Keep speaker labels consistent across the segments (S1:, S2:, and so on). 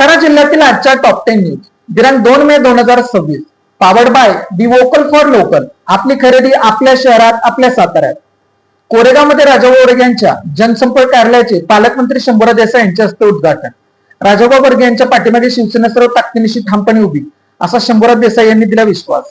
S1: सातारा जिल्ह्यातील आजच्या top 10 news दिनांक 2 मे 2026 powered by the vocal for local. आपली खरेदी आपल्या शहरात, आपल्या साताऱ्यात. कोरेगावमध्ये राजाभाऊ वर्गे यांच्या जनसंपर्क कार्यालयाचे पालकमंत्री शंभूराज देसाई यांच्या हस्ते उद्घाटन. राजाभाऊ वर्गे यांच्या पाठीमागे शिवसेना सर्व ताकदीनिशी ठामपणे उभी, असा शंभूराज देसाई यांनी दिला विश्वास.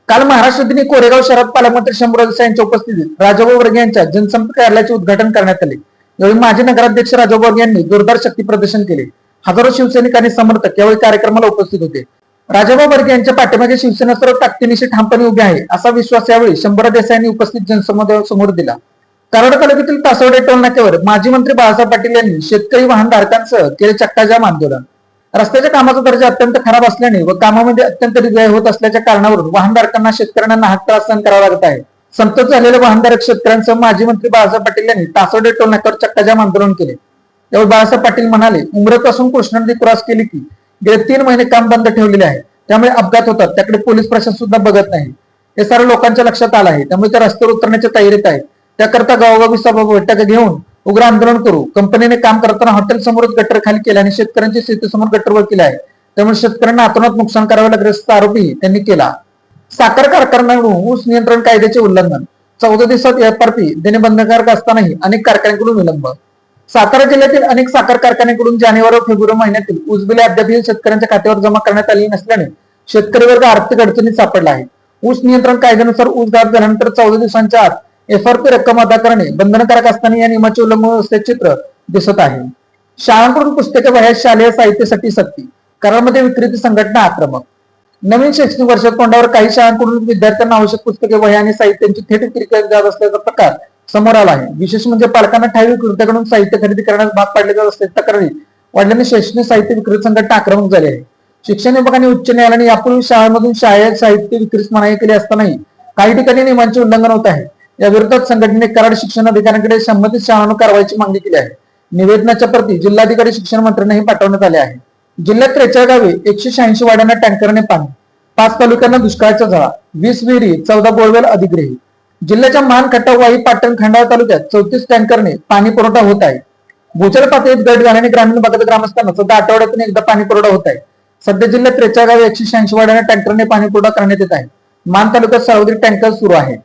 S1: काल महाराष्ट्र दिनी कोरेगाव शहरात पालकमंत्री शंभूराज देसाई यांच्या उपस्थितीत राजाभाऊ वर्गे यांच्या जनसंपर्क कार्यालयाचे उद्घाटन करण्यात आले. यावेळी माजी नगराध्यक्ष राजाभाऊ वर्गे यांनी जोरदार शक्ती प्रदर्शन केले. हजारो शिवसैनिक आणि समर्थक यावेळी कार्यक्रमाला उपस्थित होते. राजाभाऊ वर्गे यांच्या पाठीमागे शिवसेना सर्व ताकदीनिशी ठामपणे उभी आहे, असा विश्वास यावेळी शंभूराज देसाई यांनी उपस्थित जनसमूहासमोर दिला. कराड तालुक्यातील तासवडे टोल नाक्यावर माजी मंत्री बाळासाहेब पाटील यांनी शेतकरी वाहनधारकांसह केले चक्काजाम आंदोलन. रस्त्याच्या कामाचा दर्जा अत्यंत खराब असल्याने व कामामध्ये अत्यंत व्यय होत असल्याच्या कारणावरून वाहनधारकांना शेतकऱ्यांना नाहक त्रास सहन करावा लागत आहे. संतप्त झालेल्या वाहनधारक शेतकऱ्यांसह माजी मंत्री बाळासाहेब पाटील यांनी तासवडे टोल नाक्यावर चक्काजाम आंदोलन केले. यावेळी बाळासाहेब पाटील म्हणाले, उमरपासून कृष्णा नदी क्रॉस केली की गेले 3 महिने काम बंद ठेवलेले आहे, त्यामुळे अपघात होतात, त्याकडे पोलीस प्रशासन सुद्धा बघत नाही. हे सारं लोकांच्या लक्षात आलं आहे, त्यामुळे त्या रस्त्यावर उतरण्याच्या तयारीत आहे. त्याकरता गावोगावी सभा बैठक घेऊन उग्र आंदोलन करू. कंपनीने काम करताना हॉटेल समोरच गटर खाली केले आणि शेतकऱ्यांच्या शेतीसमोर गटरवर केले आहे, त्यामुळे शेतकऱ्यांना अतोनात नुकसान करावे लागेल असा आरोपही त्यांनी केला. साखर कारखान्यांकडून ऊस नियंत्रण कायद्याचे उल्लंघन. 14 दिवसात एफआरपी देणे बंधनकारक असतानाही अनेक कारखान्यांकडून विलंब. सातारा जिल्ह्यातील अनेक साखर कारखान्यांकडून जानेवारी व फेब्रुवारी महिन्यातील ऊस बिले अद्यापही शेतकऱ्यांच्या खात्यावर जमा करण्यात आली नसल्याने शेतकरी वर्ग आर्थिक अडचणीत सापडला आहे. ऊस नियंत्रण कायद्यानुसार ऊस गाळप झाल्यानंतर 14 दिवसांच्या आत एफआरपी रक्कम अदा करणे बंधनकारक असताना या नियमाचे उल्लंघन असल्याचे चित्र दिसत आहे. शाळांकडून पुस्तके वह्या शालेय साहित्यासाठी सक्ती. कराडमध्ये विक्रेते संघटना आक्रमक. नवीन शैक्षणिक वर्षात तोंडावर काही शाळांकडून विद्यार्थ्यांना आवश्यक पुस्तके वह्या आणि साहित्यांची थेट विक्री केली जात असल्याचा प्रकार समोर आला आहे. विशेष म्हणजे पालकांना ठाई विक्रेत्याकडून साहित्य खरेदी करण्यास भाग पाडले जात असल्याची तक्रारी वाढल्याने शैक्षणिक साहित्य विक्रेते संघटना आक्रमक झाली आहे. शिक्षण विभागाने उच्च न्यायालयाने यापूर्वी शाळांमधून शाळेत साहित्य विक्रीस मनाई केली असतानाही काही ठिकाणी नियमांचे उल्लंघन होत आहे. या विरोधात संघटनेने कराड शिक्षण अधिकाऱ्यांकडे संबंधित शाळांना कारवाईची मागणी केली आहे. निवेदनाच्या प्रती जिल्हाधिकारी शिक्षण मंत्र्यांनाही पाठवण्यात आले आहे. जिल्ह्यात 43 गावे 186 वाड्यांना टँकरने पाणी. 5 तालुक्यांना दुष्काळाचा झळा. 20 विहिरी, 14 बोरवेल अधिग्रहित. जिल्ह्याच्या मान, खटाव, वाई, पाटण, खंडाळा तालुक्यात 34 टँकरने पाणी पुरवठा होत आहे. भूजल पातळीत घट झाल्याने ग्रामीण भागात ग्रामस्थांना सध्या आठवड्यातून एकदा पाणी पुरवठा होत आहे. सध्या जिल्ह्यात 43 गावे 186 वाड्यांना टँकरने पाणी पुरवठा करण्यात येत आहे. मान तालुक्यात सर्वाधिक टँकर सुरू आहे.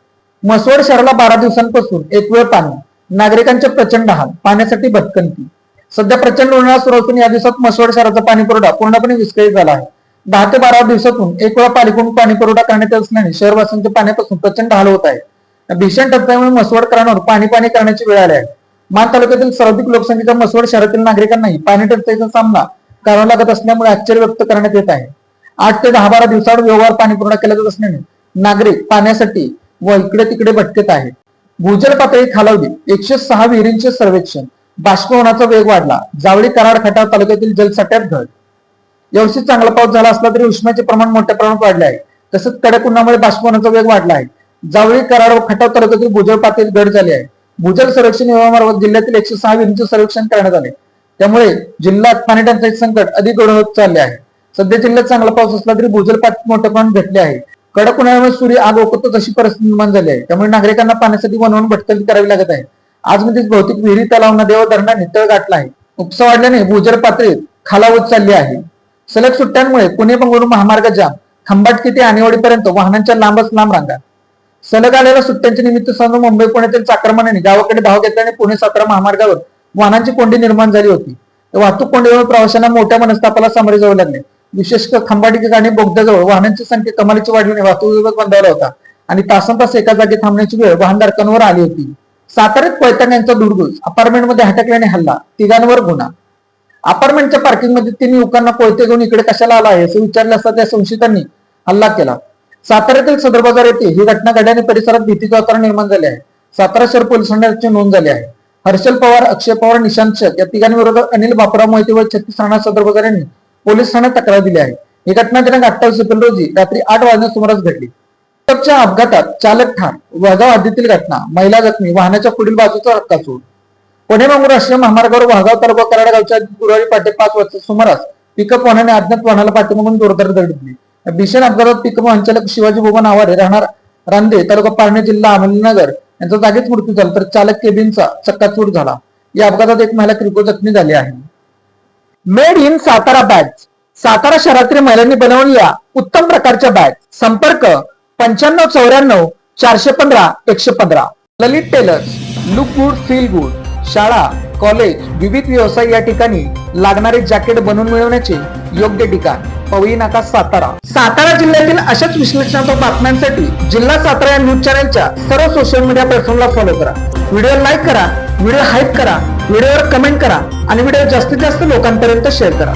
S1: म्हसवड शहराला 12 दिवसांपासून एक वेळ पाणी. नागरिकांचे प्रचंड हाल, पाण्यासाठी भटकंती. सध्या प्रचंड उन्हाळा सुरू असून या दिवसात म्हसवड शहराचा पाणी पुरवठा पूर्णपणे विस्कळीत झाला आहे. 10 ते 12 दिवसातून एक वेळा पालिकेकडून पाणी पुरवठा करण्यात येत असल्याने शहरवासियांचे पाण्यापासून प्रचंड हाल होत आहे. भीषण टंचाईमुळे म्हसवडकरांवर पाणी करण्याची वेळ आली आहे. मान तालुक्यातील सर्वाधिक लोकसंख्येच्या म्हसवड शहरातील नागरिकांनाही पाणी टंचाईचा सामना करावा लागत असल्यामुळे आश्चर्य व्यक्त करण्यात येत आहे. 8 ते 10-12 दिवसाआड व्यवहार पाणी पुरवठा केला जात असल्याने नागरिक पाण्यासाठी व इकडे तिकडे भटकत आहेत. भूजल पातळी खालावली. 106 विहिरींचे सर्वेक्षण. बाष्पीभवनाचा वेग वाढला. जावळी, कराड, खटाव तालुक्यातील जलसाठ्यात घट. यावर्षी चांगला पाऊस झाला असला तरी उष्म्याचे प्रमाण मोठ्या प्रमाणात वाढले आहे. तसंच कडक उन्हामुळे बाष्पीभवनाचा वेग वाढला आहे. जावळी, कराड व खटाव तालुक्यातील भूजल पातळीत घट झाली आहे. भूजल सर्वेक्षण विभागामार्फत जिल्ह्यातील 106 विहिरींचे सर्वेक्षण करण्यात आले. त्यामुळे जिल्ह्यात पाणी टंचाई संकट अधिक गढ होत चालले आहे. सध्या जिल्ह्यात चांगला पाऊस असला तरी भूजल पातळीत मोठ्या प्रमाणात घटले आहे. कडक उन्हाळ्यामुळे सूर्य आग ओकतो तशी परिस्थिती निर्माण झाली आहे. त्यामुळे नागरिकांना पाण्यासाठी वनवन भटकंती करावी लागत आहे. आज मध्ये बहुतेक विहिरी, तलाव, नद्या व धरणांनी तळ गाठला आहे. उपसा वाढल्याने भूजल पातळीत खालावत चालली आहे. सलग सुट्ट्यांमुळे पुणे बंगळुरू महामार्ग जाम. खंबाटकी ते आणेवाडीपर्यंत वाहनांच्या लांबच लांब रांगा. सलग आलेल्या सुट्ट्यांच्या निमित्त सर्व मुंबई पुण्यातील चाकरमान्यांनी गावाकडे धाव घेतल्याने पुणे सातारा महामार्गावर वाहनांची कोंडी निर्माण झाली होती. वाहतूक कोंडीमुळे प्रवाशांना मोठ्या मनस्तापाला सामोरे जावे लागले. विशेषतः खंबाटकी आणि बोगद्याजवळ वाहनांची संख्या कमालीची वाढल्याने वाहतूक विभाग बंदावला होता आणि तासनतास एका जागी थांबण्याची वेळ वाहनधारकांवर आली होती. साताऱ्यात कोयतान यांचा दुर्गुस. अपार्टमेंटमध्ये हटकल्याने हल्ला, 3घांवर गुन्हा. अपार्टमेंटच्या पार्किंगमध्ये 3 युवकांना कोयते घेऊन इकडे कशाला आला आहे असे विचारले असता त्या संशयितांनी हल्ला केला. साताऱ्यातील सदर बाजार येथे ही घटना घडल्याने परिसरात भीतीचे वातावरण निर्माण झाले आहे. सातारा शहर पोलीस ठाण्याची नोंद झाली आहे. हर्षल पवार, अक्षय पवार, निशांत शेख या तिघांविरोधात अनिल बापराव मोहिते व 36 राणा सदर बाजार यांनी पोलीस ठाण्यात तक्रार दिली आहे. ही घटना दिनांक 28 एप्रिल रोजी रात्री 8 वाजण्याच्या सुमारास घडली. अपघातात चालक ठार. वाघाव हद्दीतील घटना. महिला जखमी. वाहनाच्या पुढील बाजूचा रक्तासूड. पुणे बंगळुरू राष्ट्रीय महामार्गावर वाघाव तालुका कराड गावच्या गुरुवारी पहाटे 5 वाजता सुमारास पिकअप वाहनाने अज्ञात वाहनाला पाठीमागून जोरदार धडकली. भीषण अपघातात पिकअप वाहन चालक शिवाजी भुवन आवारे राहणार रांदे तालुका पारणे जिल्हा अहमदनगर यांचा जागीच मृत्यू झाला तर चालक केबिनचा चक्काचूर झाला. या अपघातात एक महिला किरकोळ जखमी झाली आहे. Made in Satara bags, Satara शहरातील महिलांनी बनवलेल्या उत्तम प्रकारच्या बॅग. संपर्क 959415 Lalit tailors, look good feel good. शाळा, कॉलेज, विविध व्यवसाय या ठिकाणी लागणारे जॅकेट बनवून मिळवण्याचे योग्य ठिकाण पवई नाका सातारा. सातारा जिल्ह्यातील अशाच विश्लेषणात्मक बातम्यांसाठी जिल्हा सातारा या न्यूज चॅनलच्या सर्व सोशल मीडिया प्लॅटफॉर्मला फॉलो करा. व्हिडिओ लाईक करा, व्हिडिओ हाईप करा, व्हिडिओवर कमेंट करा आणि व्हिडिओ जास्तीत जास्त लोकांपर्यंत शेअर करा.